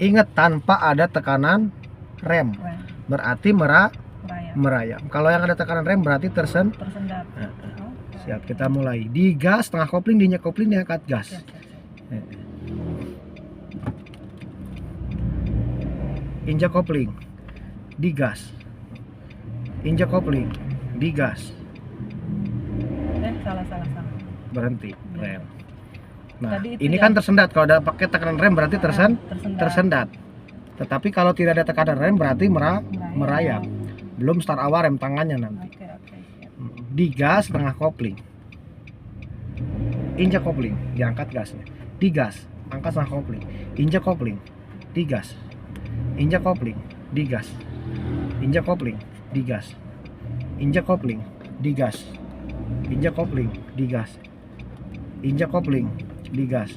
Ingat, tanpa ada tekanan rem berarti merayap. Kalau yang ada tekanan rem berarti tersendat. Siap, kita mulai. Di gas, tengah kopling, diinjak kopling, diangkat gas. Injak kopling, digas. Injak kopling, digas. Salah. Berhenti rem. Nah, Tadi ini ya? kan tersendat. Kalau ada pakai tekanan rem berarti tersendat. Tetapi kalau tidak ada tekanan rem berarti merayap. Belum start awal rem tangannya nanti. Siap. Digas, tengah kopling. Injak kopling, diangkat gasnya. Digas, angkat tengah kopling. Injak kopling, digas. Injak kopling, digas. Injak kopling, digas. Injak kopling, digas. Injak kopling, digas. Injak kopling, digas.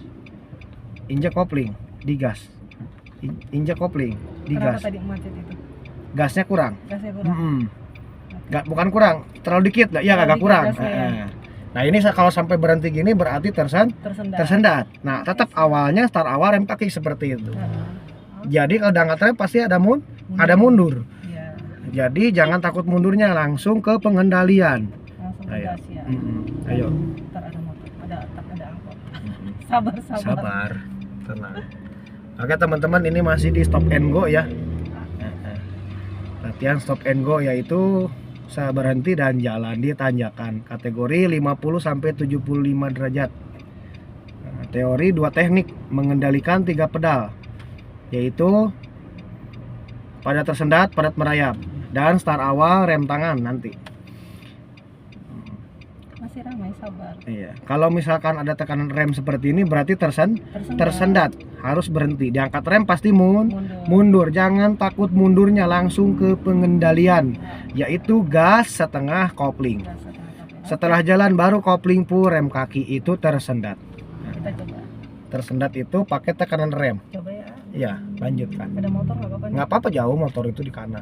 Injak kopling, digas. Injak kopling, digas. Kenapa tadi macet itu? Gasnya kurang. Gasnya kurang. Bukan kurang, terlalu dikit lah. Iya, agak kurang. Nah, ini kalau sampai berhenti gini berarti tersendat. Nah, tetap awalnya start awal rem kaki seperti itu. Jadi kalau udah angkat rem pasti ada mundur. Ya. Jadi jangan takut mundurnya, langsung ke pengendalian. Langsung Ayo. gas ya. Ayo. Ntar ada motor, ada angkot. Sabar. Tenang. Oke teman-teman, ini masih di stop and go ya. Latihan stop and go yaitu saya berhenti dan jalan di tanjakan kategori 50 sampai 75 derajat. Nah, teori 2 teknik mengendalikan 3 pedal yaitu padat tersendat, padat merayap, dan start awal rem tangan nanti. Masih ramai, sabar. Iya. Kalau misalkan ada tekanan rem seperti ini berarti tersendat, harus berhenti. Diangkat rem pasti mundur. Jangan takut mundurnya, langsung ke pengendalian, yaitu gas setengah kopling. Setelah jalan baru kopling full, rem kaki itu tersendat. Kita coba. Tersendat itu pakai tekanan rem. Coba ya. Iya, lanjutkan. Ada motor nggak apa-apa? Nggak apa-apa, jauh motor itu di kanan.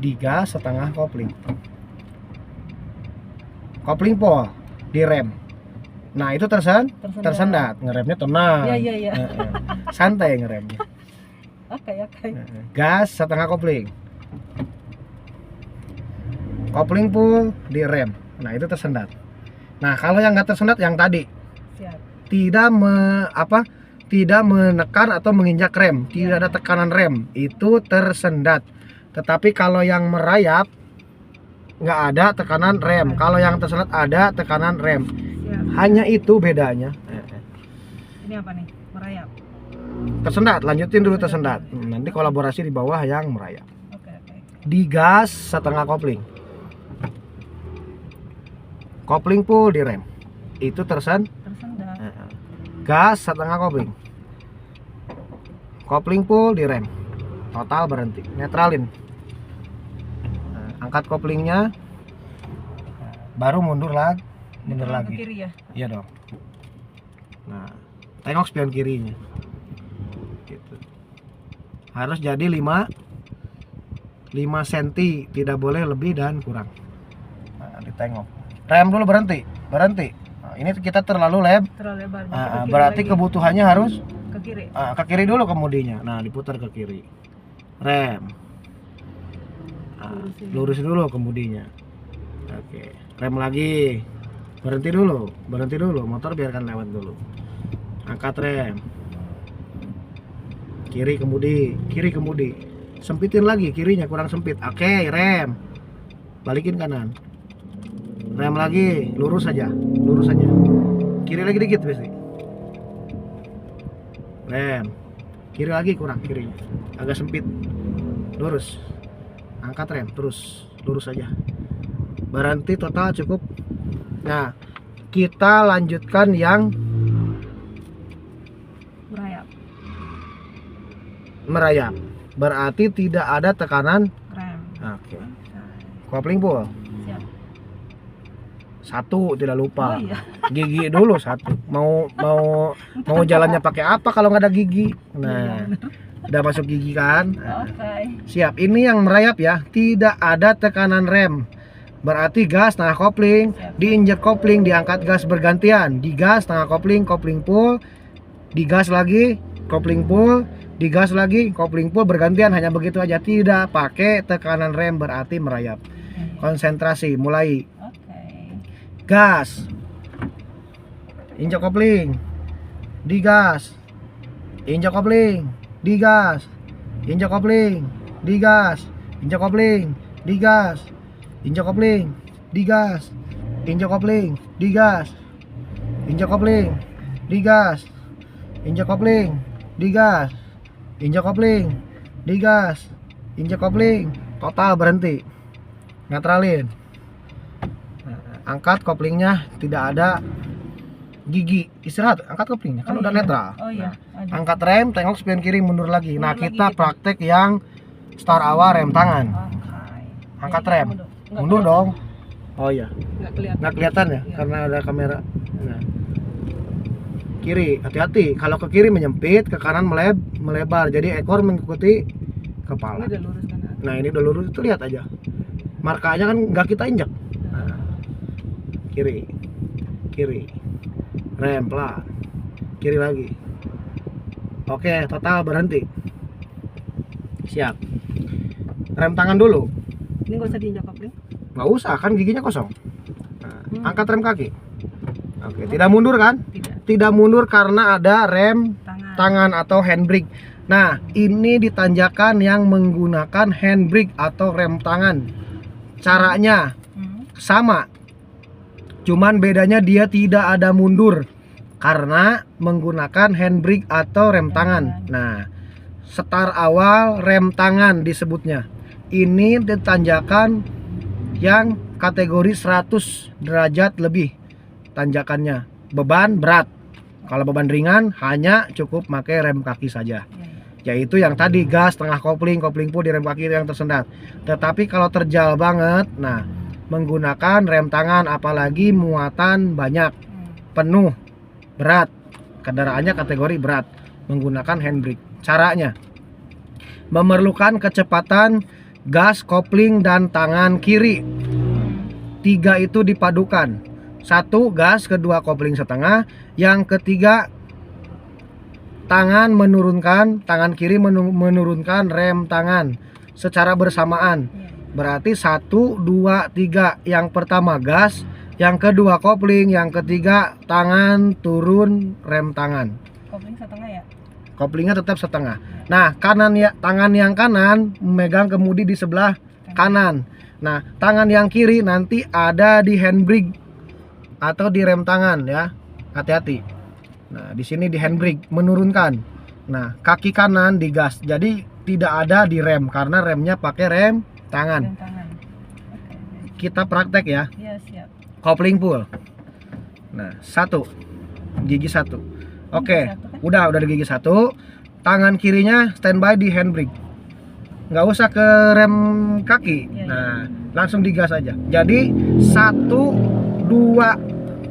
Di gas setengah kopling. Kopling pol di rem. Nah, itu tersendat. Ngeremnya tenang. Iya. Santai ngeremnya. Oke. Gas setengah kopling. Kopling full di rem. Nah, itu tersendat. Nah, kalau yang nggak tersendat yang tadi. Siap. Tidak menekan atau menginjak rem, tidak ada tekanan rem, itu tersendat. Tetapi kalau yang merayap nggak ada tekanan rem, kalau yang tersendat ada tekanan rem. Siap. Hanya itu bedanya. Ini apa nih? Merayap. Tersendat, lanjutin dulu tersendat. Nanti kolaborasi di bawah yang merayap. Oke. Di gas setengah kopling. Kopling full di rem. Itu Tersendat. Gas setengah kopling. Kopling full di rem. Total berhenti. Netralin. Angkat koplingnya, baru mundur lagi. Ke kiri ya? Iya dong. Nah, tengok spion kirinya. Gitu. Harus jadi 5 cm, tidak boleh lebih dan kurang. Nah, ditengok. Rem dulu, berhenti. Nah, ini kita terlalu lebar. Berarti kebutuhannya harus ke kiri. Ke kiri dulu kemudinya. Nah, diputar ke kiri. Rem. Lurusin dulu kemudinya. Oke, rem lagi. Berhenti dulu. Motor biarkan lewat dulu. Angkat rem. Kiri kemudi. Sempitin lagi kirinya, kurang sempit. Oke, rem. Balikin kanan. Rem lagi, lurus aja. Kiri lagi dikit pasti. Rem. Kiri lagi, kurang kirinya. Agak sempit. Lurus. Angkat rem, terus lurus aja. Berhenti total cukup. Nah, kita lanjutkan yang merayap. Berarti tidak ada tekanan rem. Oke. Kopling full. Siap. 1, tidak lupa. Oh, iya. Gigi dulu 1. Mau jalannya pakai apa kalau nggak ada gigi? Nah, udah masuk gigi kan? Oke. Siap. Ini yang merayap ya. Tidak ada tekanan rem. Berarti gas tengah kopling, diinjek kopling, diangkat gas bergantian. Di gas tengah kopling, kopling full, digas lagi, kopling full, digas lagi, kopling full, bergantian, hanya begitu aja, tidak pakai tekanan rem, berarti merayap. Konsentrasi, mulai. Gas, injak kopling, digas, injak kopling, digas, injak kopling, digas, injak kopling, digas, injak kopling, digas, injak kopling, digas, injak kopling, digas, injak kopling, digas, injak kopling, digas, injak kopling, total berhenti, netralin. Angkat koplingnya, tidak ada gigi, istirahat, angkat koplingnya, kan udah netral. Angkat rem, tengok spion kiri, mundur lagi. Nah, kita praktek yang start awal rem tangan. Angkat rem, mundur dong. Oh iya, nggak kelihatan ya, karena ada kamera. Nah. Kiri, hati-hati, kalau ke kiri menyempit, ke kanan melebar, jadi ekor mengikuti kepala. Nah, ini udah lurus, itu lihat aja, markanya kan nggak kita injak. Nah. Kiri, kiri, rem pelan, kiri lagi. Oke, total berhenti. Siap. Rem tangan dulu. Ini nggak usah diinjak kopling? Nggak usah, kan giginya kosong. Nah, angkat rem kaki. Oke, tidak mundur kan? Tidak mundur karena ada rem tangan atau handbrake. Nah, ini ditanjakan yang menggunakan handbrake atau rem tangan. Caranya sama. Cuman bedanya dia tidak ada mundur karena menggunakan handbrake atau rem tangan. Nah, start awal rem tangan disebutnya. Ini ditanjakan yang kategori 100 derajat lebih tanjakannya. Beban berat. Kalau beban ringan hanya cukup pakai rem kaki saja. Yaitu yang tadi gas, tengah kopling, kopling full di rem kaki yang tersendat. Tetapi kalau terjal banget, nah menggunakan rem tangan, apalagi muatan banyak, penuh, berat, kendaraannya kategori berat, menggunakan handbrake. Caranya memerlukan kecepatan gas, kopling, dan tangan kiri. 3 itu dipadukan. 1 gas, kedua kopling setengah, yang ketiga tangan kiri menurunkan rem tangan secara bersamaan. Berarti 1, 2, 3. Yang pertama gas, yang kedua kopling, yang ketiga tangan turun rem tangan. Kopling setengah ya? Koplingnya tetap setengah. Nah, kanan ya, tangan yang kanan memegang kemudi di sebelah kanan. Nah, tangan yang kiri nanti ada di handbrake atau di rem tangan ya. Hati-hati. Nah, di sini di handbrake menurunkan. Nah, kaki kanan di gas. Jadi tidak ada di rem karena remnya pakai rem tangan. Kita praktek ya. Iya, siap. Kopling full. Nah, 1. Gigi 1. Oke, udah di gigi 1. Tangan kirinya standby di handbrake. Nggak usah ke rem kaki. Nah, langsung digas aja. Jadi 1, 2,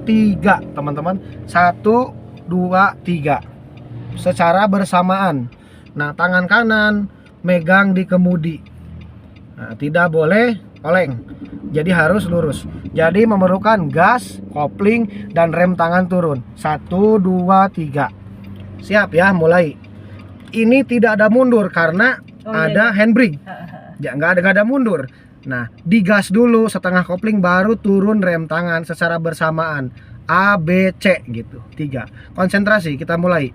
3, teman-teman. 1, 2, 3. Secara bersamaan. Nah, tangan kanan megang di kemudi. Nah, tidak boleh oleng. Jadi harus lurus. Jadi memerlukan gas, kopling, dan rem tangan turun. 1, 2, 3. Siap ya, mulai. Ini tidak ada mundur karena ada handbrake. Ya, nggak ada mundur. Nah, digas dulu setengah kopling baru turun rem tangan secara bersamaan. A, B, C gitu. 3. Konsentrasi, kita mulai.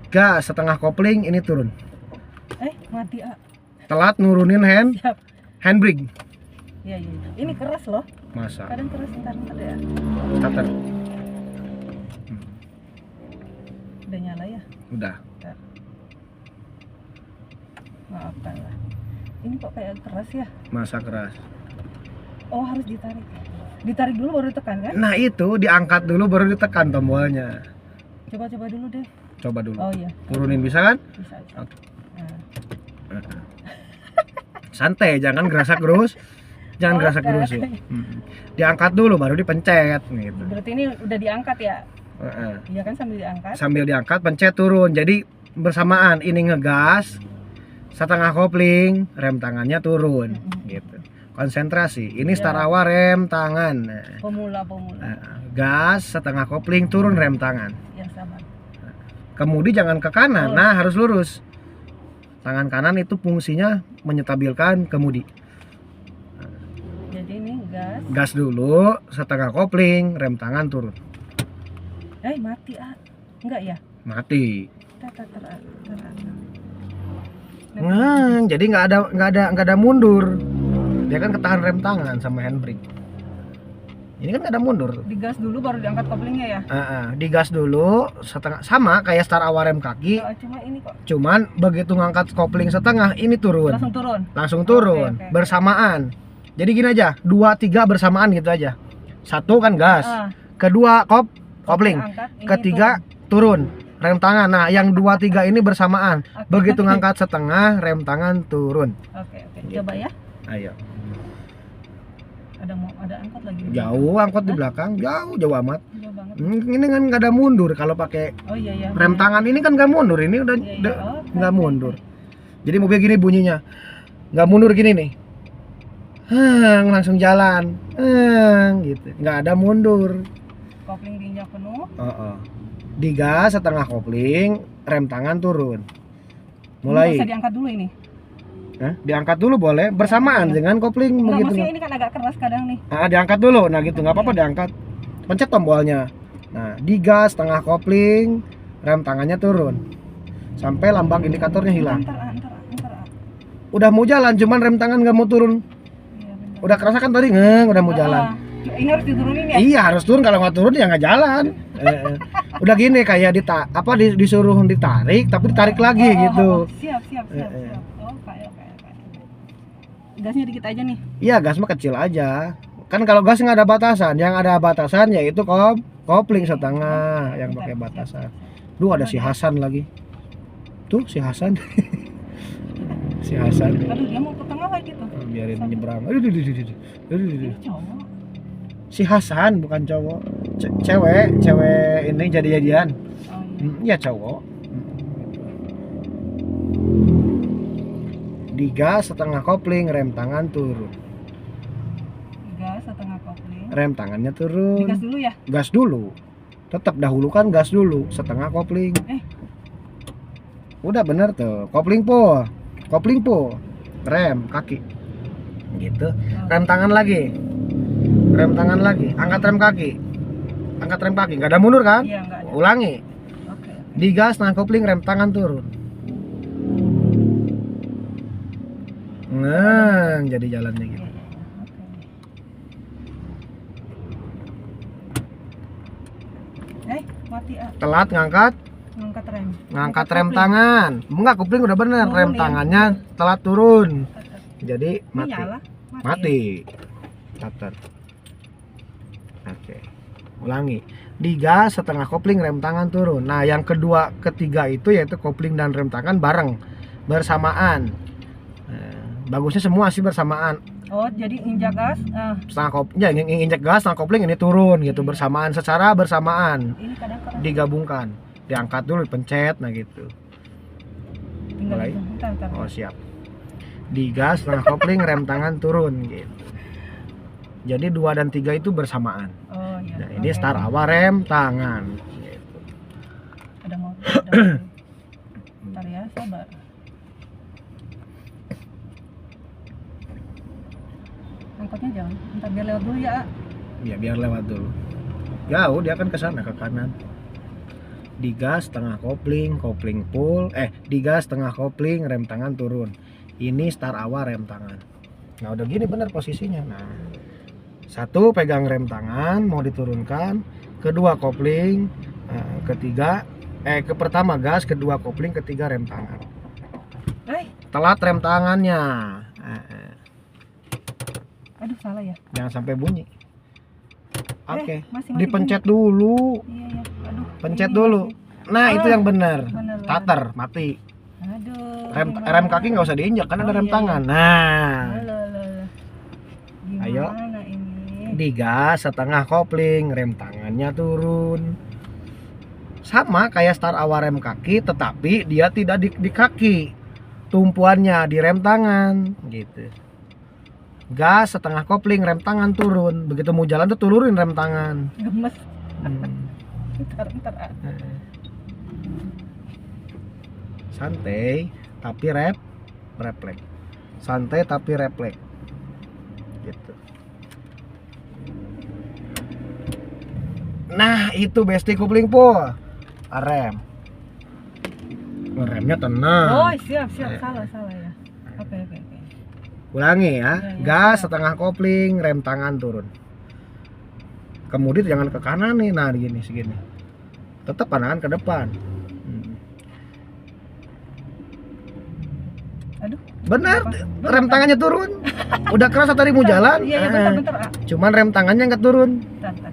Gas setengah kopling, ini turun. Mati A. Telat nurunin handbrake. Iya. Ini keras loh. Masa? Kadang keras, ntar ya. Starter. Udah nyala ya? Udah. Maafkan lah. Ini kok kayak keras ya? Masa keras? Oh, harus ditarik. Ditarik dulu baru ditekan kan? Nah, itu diangkat dulu baru ditekan tombolnya. Coba dulu deh. Coba dulu. Oh iya. Turunin bisa kan? Bisa. Oke. Santai, jangan gerasak-gerus. Jangan gerasak-gerus ya. Diangkat dulu baru dipencet gitu. Berarti ini udah diangkat ya? Iya kan, sambil diangkat. Sambil diangkat, pencet turun. Jadi bersamaan ini ngegas, setengah kopling, rem tangannya turun gitu. Konsentrasi. Ini start awal rem tangan. Pemula. Gas, setengah kopling, turun rem tangan. Yang sabar. kemudi jangan ke kanan. Oh. Nah, harus lurus. Tangan kanan itu fungsinya menyetabilkan kemudi. Jadi ini gas. Gas dulu, setengah kopling, rem tangan turun. Mati enggak ya? Mati. Tar. Jadi nggak ada mundur. Dia kan ketahan rem tangan sama handbrake. Ini kan nggak ada mundur. Digas dulu baru diangkat koplingnya ya? Digas dulu setengah, sama kayak start awal rem kaki. Cuma ini kok. Cuman begitu ngangkat kopling setengah, ini turun. Langsung turun. Oke. Bersamaan. Jadi gini aja, 2 3 bersamaan gitu aja. Satu kan gas. Kedua kopling. Angkat, Ketiga turun. Rem tangan. Nah, yang 2 3 ini bersamaan. Begitu ngangkat setengah, rem tangan turun. Oke. Coba ya. Ayo. Ada angkot lagi. Jauh angkot di belakang, jauh amat. Jauh banget. Ini kan nggak ada mundur kalau pakai Iya. rem tangan ini kan nggak mundur, ini udah nggak mundur. Jadi mobil gini bunyinya nggak mundur gini nih, langsung jalan, gitu, nggak ada mundur. Kopling diinjak penuh. Digas setengah kopling, rem tangan turun. Mulai. Bisa diangkat dulu ini. Diangkat dulu boleh bersamaan dengan kopling begitu. Maksudnya ini kan agak keras kadang nih. Diangkat dulu, nah gitu nggak apa-apa diangkat. Pencet tombolnya. Nah, digas setengah kopling, rem tangannya turun sampai lambang indikatornya hilang. Antar. Udah mau jalan, cuman rem tangan nggak mau turun. Iya, Udah kerasa kan tadi, udah mau jalan. Ini harus diturunin ya? Iya harus turun, kalau nggak turun ya nggak jalan. Udah gini kayak disuruh ditarik, tapi ditarik lagi gitu. Siap. Gasnya dikit aja nih. Iya, gas mah kecil aja. Kan kalau gas nggak ada batasan, yang ada batasan yaitu kopling setengah yang pakai batasan. Duh, ada si Hasan lagi. Tuh si Hasan. Si Hasan. Aduh, dia mau ke tengah lagi tuh. Biarin nyebrang. Cowok. Si Hasan bukan cowok. Cewek ini jadi-jadian. Iya cowok. Digas setengah kopling, rem tangan turun. Gas setengah kopling. Rem tangannya turun. Digas dulu ya? Gas dulu. Tetap dahulukan gas dulu, setengah kopling. Udah bener tuh. Kopling po. Rem kaki. Gitu. Rem tangan lagi. Angkat rem kaki. Nggak ada mundur kan? Iya, nggak ada. Ulangi. Oke. Digas setengah kopling, rem tangan turun. Nah, jadi jalannya gitu. Mati Telat ngangkat rem tangan. Enggak, kopling udah bener, rem tangannya telat turun. Jadi mati. Starter. Oke. Ulangi. Digas setengah kopling, rem tangan turun. Nah, yang kedua, ketiga itu yaitu kopling dan rem tangan bersamaan. Bagusnya semua sih bersamaan. Jadi injak gas injek gas setengah kopling ini turun gitu, bersamaan, secara bersamaan. Ini kadang digabungkan, diangkat dulu, dipencet, nah gitu. Mulai. Oh siap. Digas setengah kopling, rem tangan turun gitu. Jadi 2 dan 3 itu bersamaan. Nah, ini start awal rem tangan gitu. Ada mau. Bentar ya, sabar. Angkotnya jangan, entar biar lewat dulu ya. Ya biar lewat dulu. Jauh dia kan ke sana, ke kanan. Digas setengah kopling full. Digas setengah kopling, rem tangan turun. Ini start awal rem tangan. Nah udah gini bener posisinya. Nah, satu pegang rem tangan mau diturunkan, kedua kopling, pertama gas, kedua kopling, ketiga rem tangan. Telat rem tangannya. Aduh, salah ya. Jangan sampai bunyi. Oke. Masih Dipencet dulu. Iya. Aduh. Pencet dulu. Nah, itu yang benar. Bener. Starter mati. Aduh. Rem kaki nggak usah diinjak kan ada rem tangan. Nah. Ayo. Ini? Digas setengah kopling, rem tangannya turun. Sama kayak start awal rem kaki, tetapi dia tidak di kaki. Tumpuannya di rem tangan gitu. Gas setengah kopling, rem tangan turun. Begitu mau jalan tuh turunin rem tangan. Gemes. Bentar. santai tapi refleks, santai tapi refleks gitu. Nah itu besti kopling po, remnya tenang. Oh siap salah ya. Oke. Ulangi ya, Ya, gas siap. setengah kopling, rem tangan turun. Kemudi jangan ke kanan nih, nah gini segini. Tetap pandangan ke depan. Aduh. Benar, Apa? rem tangannya turun. Udah kerasa tadi mau jalan. Iya bentar. Cuman rem tangannya nggak turun. Bentar.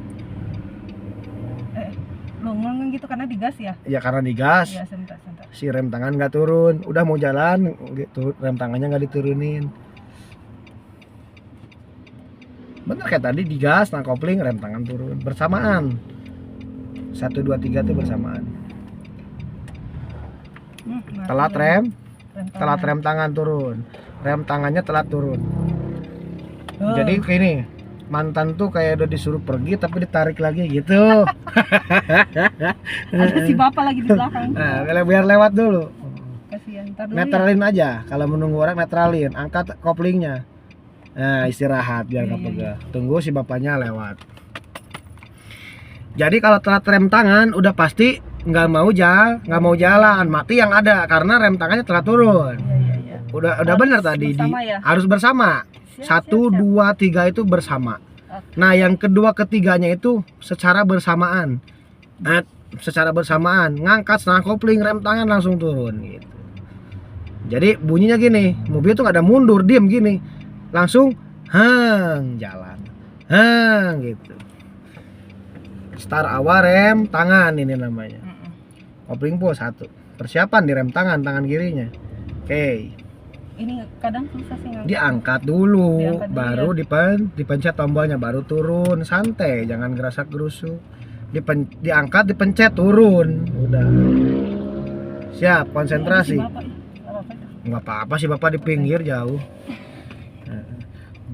Lo ngomong gitu karena digas ya? Ya karena digas, Iya, sebentar. si rem tangan nggak turun. Udah mau jalan, gitu, rem tangannya nggak diturunin. Bener kayak tadi digas, nah kopling, rem tangan turun bersamaan. 1, 2, 3 itu bersamaan. Telat rem tangan turun, rem tangannya telat turun. Oh. Jadi gini, mantan tuh kayak udah disuruh pergi tapi ditarik lagi gitu. Ada si bapak lagi di belakang. Nah, biar lewat dulu. Kasihan. Ntar dulu Netralin aja, kalau menunggu orang netralin, angkat koplingnya. Nah, istirahat biar nggak pegal. Tunggu si bapaknya lewat. Jadi kalau telat rem tangan udah pasti nggak mau jalan, mati yang ada karena rem tangannya telat turun. Iya. Udah Harus benar tadi bersama ya? harus bersama. Siap. 1, 2, 3 itu bersama. Oke. Nah, yang kedua ketiganya itu secara bersamaan. Secara bersamaan, ngangkat setengah kopling, rem tangan langsung turun gitu. Jadi bunyinya gini, mobil tuh nggak ada mundur, diem gini. Langsung jalan. Gitu. Start awal rem tangan ini namanya. Kopling po 1. Persiapan di rem tangan kirinya. Oke. Ini kadang susah sih ngangkat. Diangkat dulu, Diangkat dulu baru dipencet tombolnya, baru turun, santai, jangan gerasak gerusuk. Diangkat, dipencet, turun, udah. Siap, konsentrasi. Nggak apa-apa sih bapak di pinggir jauh.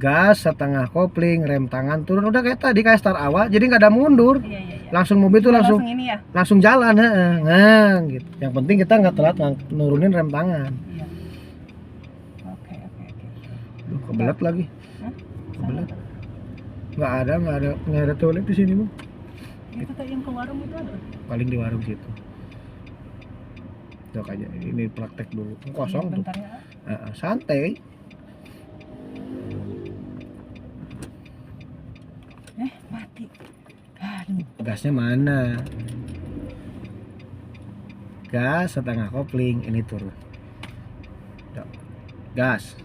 Gas setengah kopling, rem tangan turun, udah kayak tadi kayak start awal, jadi nggak ada mundur. Iya. Langsung mobil tuh langsung ini ya. langsung jalan, gitu. Yang penting kita nggak telat nurunin rem tangan. Iya. Oke. Duh, kebelet lagi. Hah? Kebelet. Nggak ada toilet di sini, Bu. Itu tadi yang ke warung itu ada. Paling di warung situ. Dok aja, ini praktek dulu. Kosong tuh. Bentar ya. Santai. Mati. Aduh. Gasnya mana? Gas setengah kopling, ini turun. Dok. Gas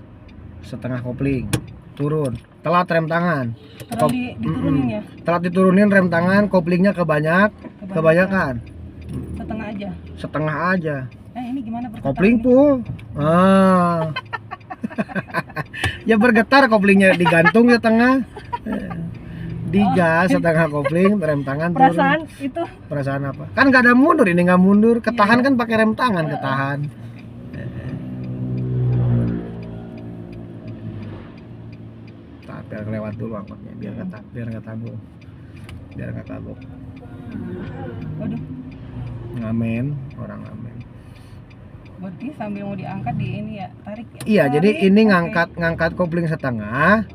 setengah kopling, turun. Telat rem tangan. Diturunin ya. Telat diturunin rem tangan, koplingnya kebanyakan. Setengah aja. Ini gimana Kopling po. Ya bergetar koplingnya, digantung di tengah. Digas setengah kopling, rem tangan turun. Perasaan itu. Perasaan apa? Kan nggak ada mundur, ini nggak mundur. Ketahan kan pakai rem tangan, ketahan. Biar lewat dulu angkotnya, biar nggak tabung. Waduh. Ngamen, orang ngamen. Berarti sambil mau diangkat di ini ya, tarik ya. Iya, jadi ini Oke. ngangkat kopling setengah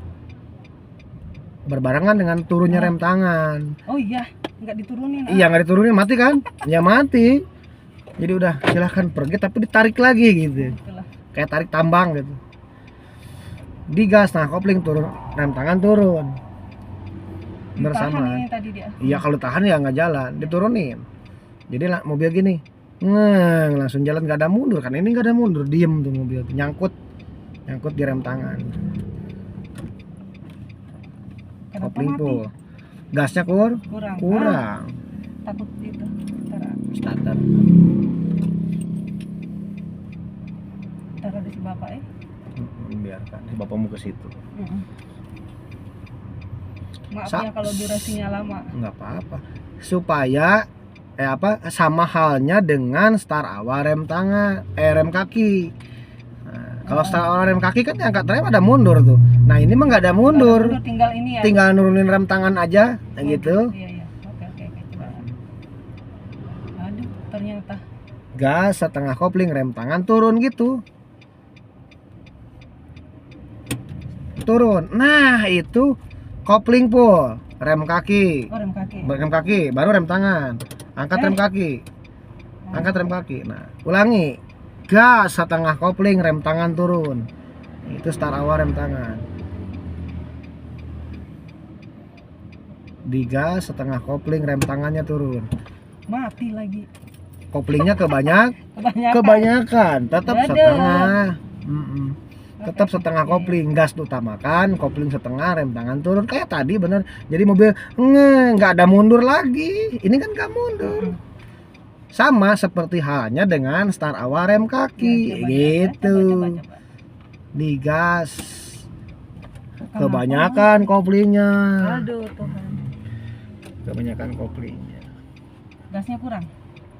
berbarengan dengan turunnya rem tangan. Oh iya, nggak diturunin. Iya, nggak diturunin mati kan? Ya mati. Jadi udah silahkan pergi tapi ditarik lagi gitu. Itulah. Kayak tarik tambang gitu. Digas, nah kopling turun, rem tangan turun. Ditahan Bersamaan. ini tadi dia. Iya, kalau tahan ya nggak jalan, diturunin. Jadi mobil gini, langsung jalan, nggak ada mundur kan? Ini nggak ada mundur, diem tuh mobil, nyangkut di rem tangan. Kenapa Kopling mati? tuh, gasnya kurang. Takut itu. Starter. Ntar ada si bapak ya. Biarkan, bapakmu ke situ. Maaf ya kalau durasinya lama. Nggak apa-apa. Supaya sama halnya dengan start awal rem tangan, rem kaki. Nah, kalau start awal rem kaki kan angkat rem ada mundur tuh. Nah ini mah nggak ada mundur. Tinggal ini ya. Tinggal nurunin rem tangan aja, gitu. Iya. Oke. Coba. Aduh, ternyata. gas setengah kopling, rem tangan turun gitu. Turun. Nah, itu kopling full, rem kaki. Oh, rem kaki. Rem kaki, baru rem tangan. Angkat rem kaki. Angkat rem kaki. Nah, ulangi. Gas setengah kopling, rem tangan turun. Itu start awal rem tangan. Digas setengah kopling, rem tangannya turun. Mati lagi. Koplingnya Kebanyakan. kebanyakan, tetap Aduh. setengah. Tetap setengah kopling, gas utamakan, kopling setengah, rem tangan turun kayak tadi bener. Jadi mobil nggak ada mundur lagi. Ini kan nggak mundur. Sama seperti halnya dengan start awal rem kaki, Ya, coba, gitu. coba. Digas Kenapa? kebanyakan koplingnya. Aduh Tuhan. Kebanyakan koplingnya. Gasnya kurang.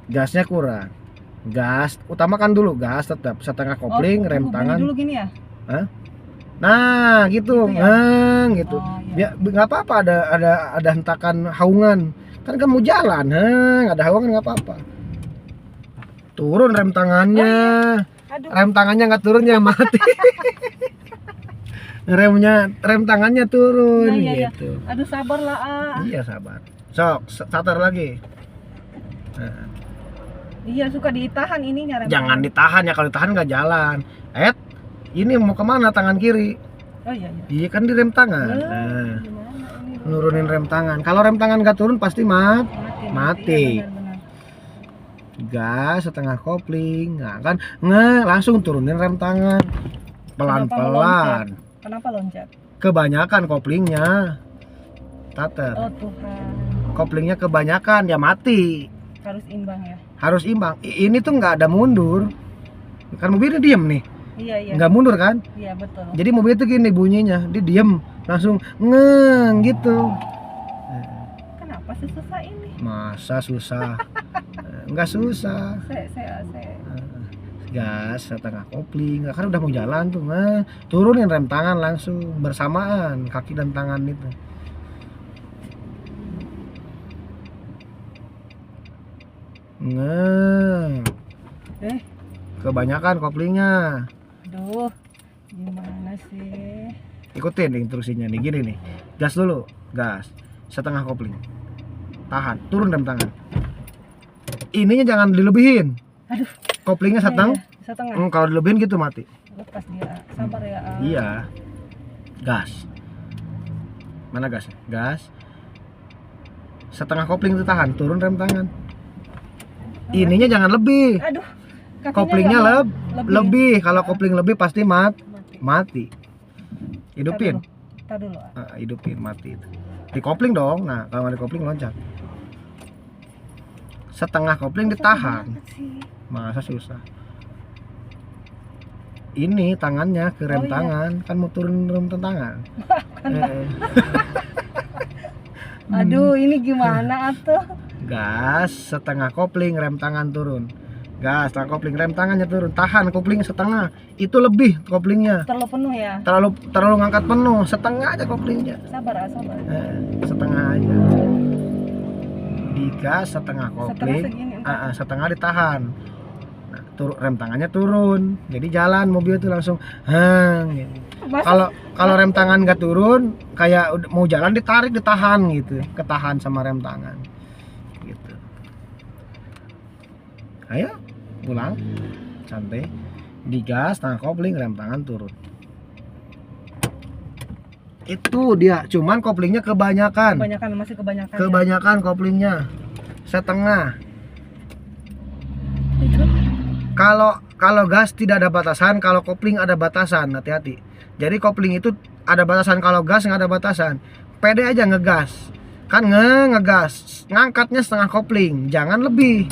Gasnya kurang. Gas utamakan dulu, gas tetap setengah kopling, rem bunyi tangan. dulu gini ya. Nah, gitu, Gitu ya? gitu. Oh, iya. Ya nggak apa-apa ada hentakan haungan. Kan kamu jalan, ada haungan nggak apa-apa. Turun rem tangannya. Aduh. Rem tangannya nggak turun ya mati. Rem tangannya turun Iya. gitu. Aduh sabar lah. Iya sabar. Sok, starter lagi. Nah, Iya suka ditahan ininya rem. jangan ditahan ya, kalau ditahan nggak jalan. Ini mau kemana tangan kiri? Oh iya. Iya kan di rem tangan. Nah, Gimana ini? nurunin rem tangan. Kalau rem tangan nggak turun pasti mati. Iya, benar. Gas setengah kopling, nah kan langsung turunin rem tangan pelan-pelan. Kenapa loncat? Kebanyakan koplingnya, Tater. Oh Tuhan. Koplingnya kebanyakan ya mati. Harus imbang ya. Harus imbang. Ini tuh nggak ada mundur. Kan mobilnya diem nih, Iya. nggak mundur kan? Iya betul. Jadi mobil itu gini bunyinya, dia diem langsung gitu. Kenapa susah ini? Masa susah? Nggak susah. Saya. Gas setengah kopling, kan udah mau jalan tuh, turunin rem tangan langsung bersamaan kaki dan tangan itu. Kebanyakan koplingnya. Aduh, gimana sih? Ikutin instruksinya nih, gini nih. Gas dulu, gas setengah kopling, tahan, turun rem tangan. Ininya jangan dilebihin. Aduh. Koplingnya setengah. Setengah. Kalau dilebihin gitu mati. Lepas dia. Sabar ya. Iya. Gas. Mana gas? Gas. Setengah kopling itu tahan, turun rem tangan. Ininya jangan lebih. Aduh. Kakinya Koplingnya nggak mau lebih. Kalau kopling lebih pasti mati. Hidupin. Tar dulu. Hidupin, mati itu. Dikopling dong. Nah, kalau nggak dikopling loncat. Setengah kopling ditahan. Masa susah. Ini tangannya ke rem Oh, iya. tangan, kan mau turun rem tangan. Aduh, ini gimana atuh? Gas setengah kopling, rem tangan turun. Gas setengah kopling, rem tangannya turun. Tahan kopling setengah. Itu lebih koplingnya. Terlalu penuh ya. Terlalu ngangkat penuh, setengah aja koplingnya. Sabar. Setengah aja. Digas setengah kopling, segini, setengah ditahan. Nah, rem tangannya turun. Jadi jalan mobil itu langsung gitu. Kalau rem tangan nggak turun, kayak mau jalan ditarik, ditahan gitu, ketahan sama rem tangan gitu. Ayo pulang santai, digas setengah kopling, rem tangan turun. Itu dia, cuman koplingnya kebanyakan. Masih kebanyakan. Kebanyakan koplingnya setengah. Kalau gas tidak ada batasan, kalau kopling ada batasan, hati-hati. Jadi kopling itu ada batasan, kalau gas nggak ada batasan. Pede aja ngegas, kan ngegas, ngangkatnya setengah kopling, jangan lebih.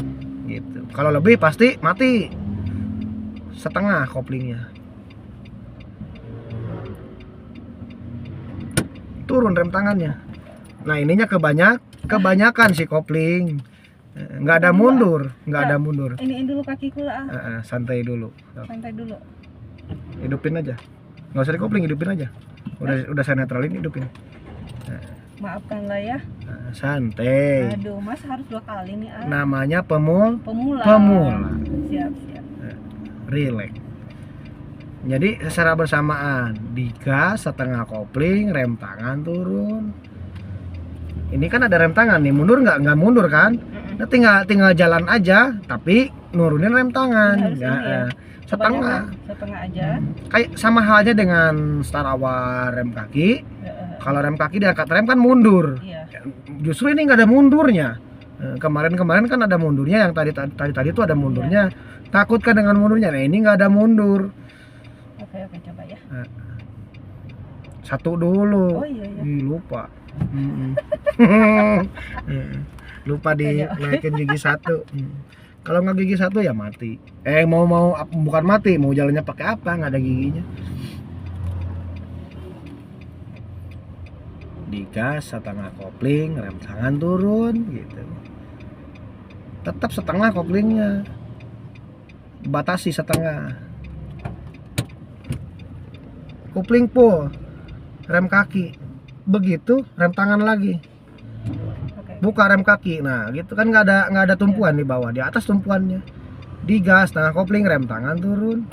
Gitu. Kalau lebih pasti mati. Setengah koplingnya. Turun rem tangannya. Nah ininya kebanyakan si kopling. Nggak ada mundur, Iniin dulu kakiku lah. Santai dulu. Santai dulu. Hidupin aja. Nggak usah dikopling, hidupin aja. Udah saya netralin, hidupin. Maafkanlah ya. santai. Aduh, Mas harus 2 kali nih. Namanya Pemula. pemula. Siap. Relax. Jadi secara bersamaan digas, setengah kopling, rem tangan turun. Ini kan ada rem tangan nih, mundur nggak mundur kan? Nah, tinggal jalan aja, tapi nurunin rem tangan. Harus ini ya. Setengah aja. kayak sama halnya dengan start awal rem kaki. Kalau rem kaki diangkat rem kan mundur. Iya. Justru ini nggak ada mundurnya. Kemarin kan ada mundurnya, yang tadi itu ada mundurnya. Takut kan dengan mundurnya? Nah, ini nggak ada mundur. Oke, coba ya. Satu dulu. Oh iya. Ih, lupa. Lupa di naikin gigi satu. Kalau nggak gigi satu ya mati. Mau bukan mati, mau jalannya pakai apa? Nggak ada giginya. Digas, setengah kopling, rem tangan turun gitu. Tetap setengah koplingnya. Batasi setengah. Kopling full, rem kaki. Begitu rem tangan lagi. Buka rem kaki. Nah, gitu kan nggak ada tumpuan di bawah, di atas tumpuannya. Digas, setengah kopling, rem tangan turun.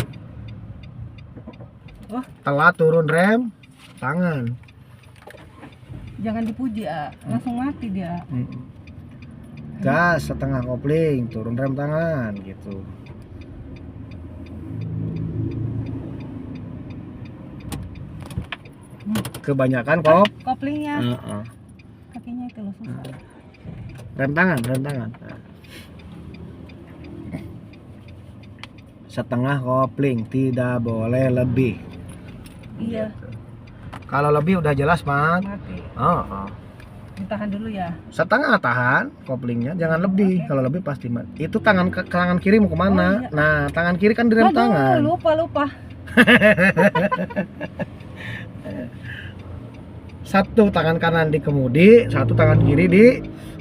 Telat turun rem tangan. Jangan dipuji, langsung mati dia. Gas, setengah kopling, turun rem tangan gitu. Kebanyakan koplingnya. Kakinya itu loh susah. Rem tangan. Setengah kopling, tidak boleh lebih. Iya. Kalau lebih udah jelas mati. Ditahan dulu ya. Setengah tahan koplingnya, jangan lebih. Kalau lebih pasti mati. Itu tangan kiri mau kemana? Iya. Nah, tangan kiri kan di rem tangan. Lupa. Satu tangan kanan di kemudi, satu tangan kiri di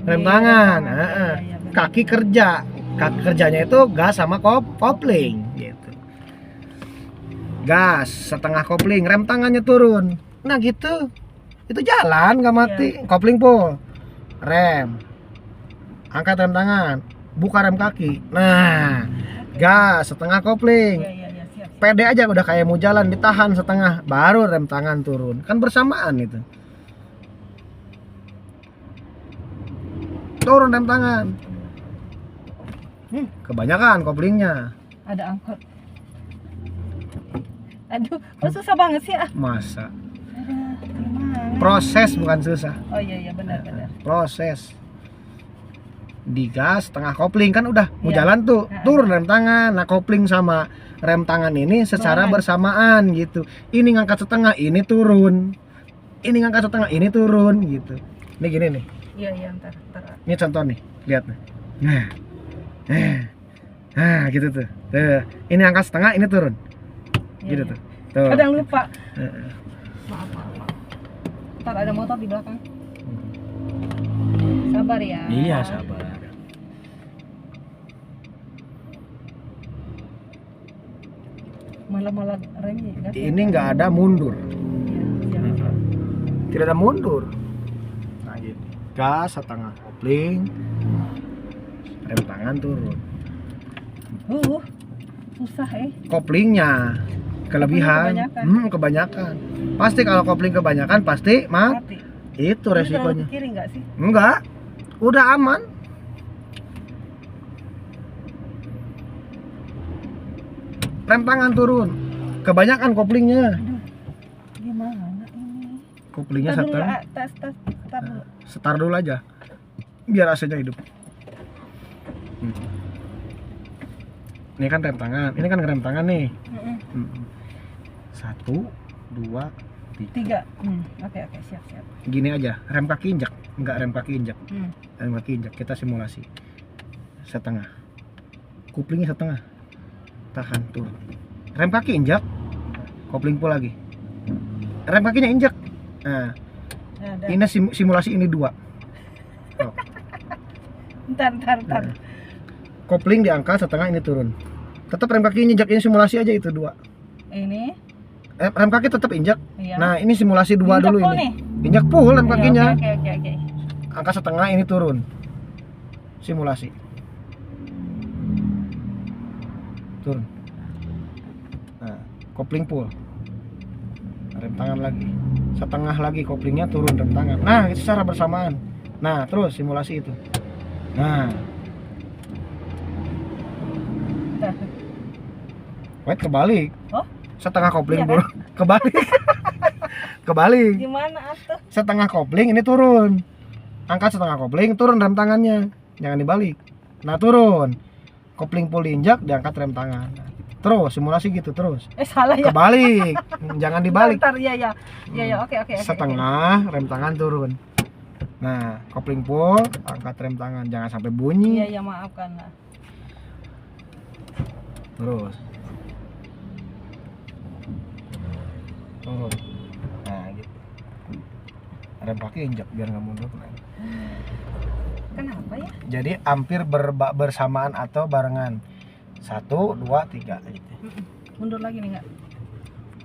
rem tangan. Iya, Kaki kerjanya itu gas sama kopling gitu. Gas, setengah kopling, rem tangannya turun. Nah gitu, itu jalan nggak mati. Kopling full, rem, angkat rem tangan, buka rem kaki. Nah, gas, setengah kopling. Siap. Pede aja udah kayak mau jalan, ditahan setengah, baru rem tangan turun. Kan bersamaan itu. Turun rem tangan. Kebanyakan koplingnya. Ada angkot. Aduh, kok susah banget sih Masa? Gimana? Proses bukan susah. Oh iya benar. Proses. Digas, setengah kopling kan udah mau Iya. jalan tuh, turun rem tangan. Nah, kopling sama rem tangan ini secara bersamaan gitu. Ini ngangkat setengah, ini turun. Ini ngangkat setengah, ini turun gitu. Ini gini nih. Iya, ntar. Ini contoh nih, lihat nih. Nah, gitu tuh. Tuh. Ini angkat setengah, ini turun. Gitu tuh. Tuh. Kadang lupa. Maaf. Ntar ada motor di belakang. Sabar ya. Iya, sabar. Malah remnya. Ini nggak ada mundur. Iya. Tidak ada mundur. Nah, gitu. Gas setengah kopling, rem tangan turun. Susah Koplingnya kelebihan. Kebanyakan. Pasti kalau kopling kebanyakan pasti mati. Itu resikonya. Kiri nggak sih? Enggak. Udah aman. Rem tangan turun. Kebanyakan koplingnya. Gimana ini? Koplingnya Tar dulu, setengah. tes dulu. Start dulu aja. Biar AC-nya hidup. Ini kan rem tangan. Ini kan rem tangan nih. 1, 2, 3. Oke, siap. Gini aja, rem kaki injak. Enggak rem kaki injak. Rem kaki injak, kita simulasi. Setengah. Koplingnya setengah. Tahan turun. Rem kaki injak. Kopling full lagi. Rem kakinya injak. Nah, ini simulasi ini 2. Oh. Ntar. Kopling diangkat setengah, ini turun. Tetap rem kaki injak, ini simulasi aja itu 2. Ini Rem kaki tetap injak. iya. Nah, ini simulasi 2 Injak dulu full ini. nih? Injak full rem kakinya. Oke. angkat setengah, ini turun. Simulasi. Turun. Nah, kopling full. Rem tangan lagi. Setengah lagi koplingnya, turun rem tangan. Nah, itu secara bersamaan. Nah, terus simulasi itu. Nah. Wait, kebalik. Oh? Setengah kopling Iya, turun. Kebalik. Kebalik. Gimana atuh? Setengah kopling ini turun. Angkat setengah kopling, turun rem tangannya. Jangan dibalik. Nah, turun. Kopling full diinjak, diangkat rem tangan. Nah, terus simulasi gitu terus. Salah ya. Kebalik. Jangan dibalik. Ntar, iya. Iya, oke. Setengah, rem tangan turun. Nah, kopling full, angkat rem tangan. Jangan sampai bunyi. Iya, maafkan lah. Terus. Turun. Nah, gitu. Rem kaki injak biar nggak mundur. Nah. Kenapa ya? Jadi hampir bersamaan atau barengan. 1, 2, 3 gitu. Mundur lagi nih nggak?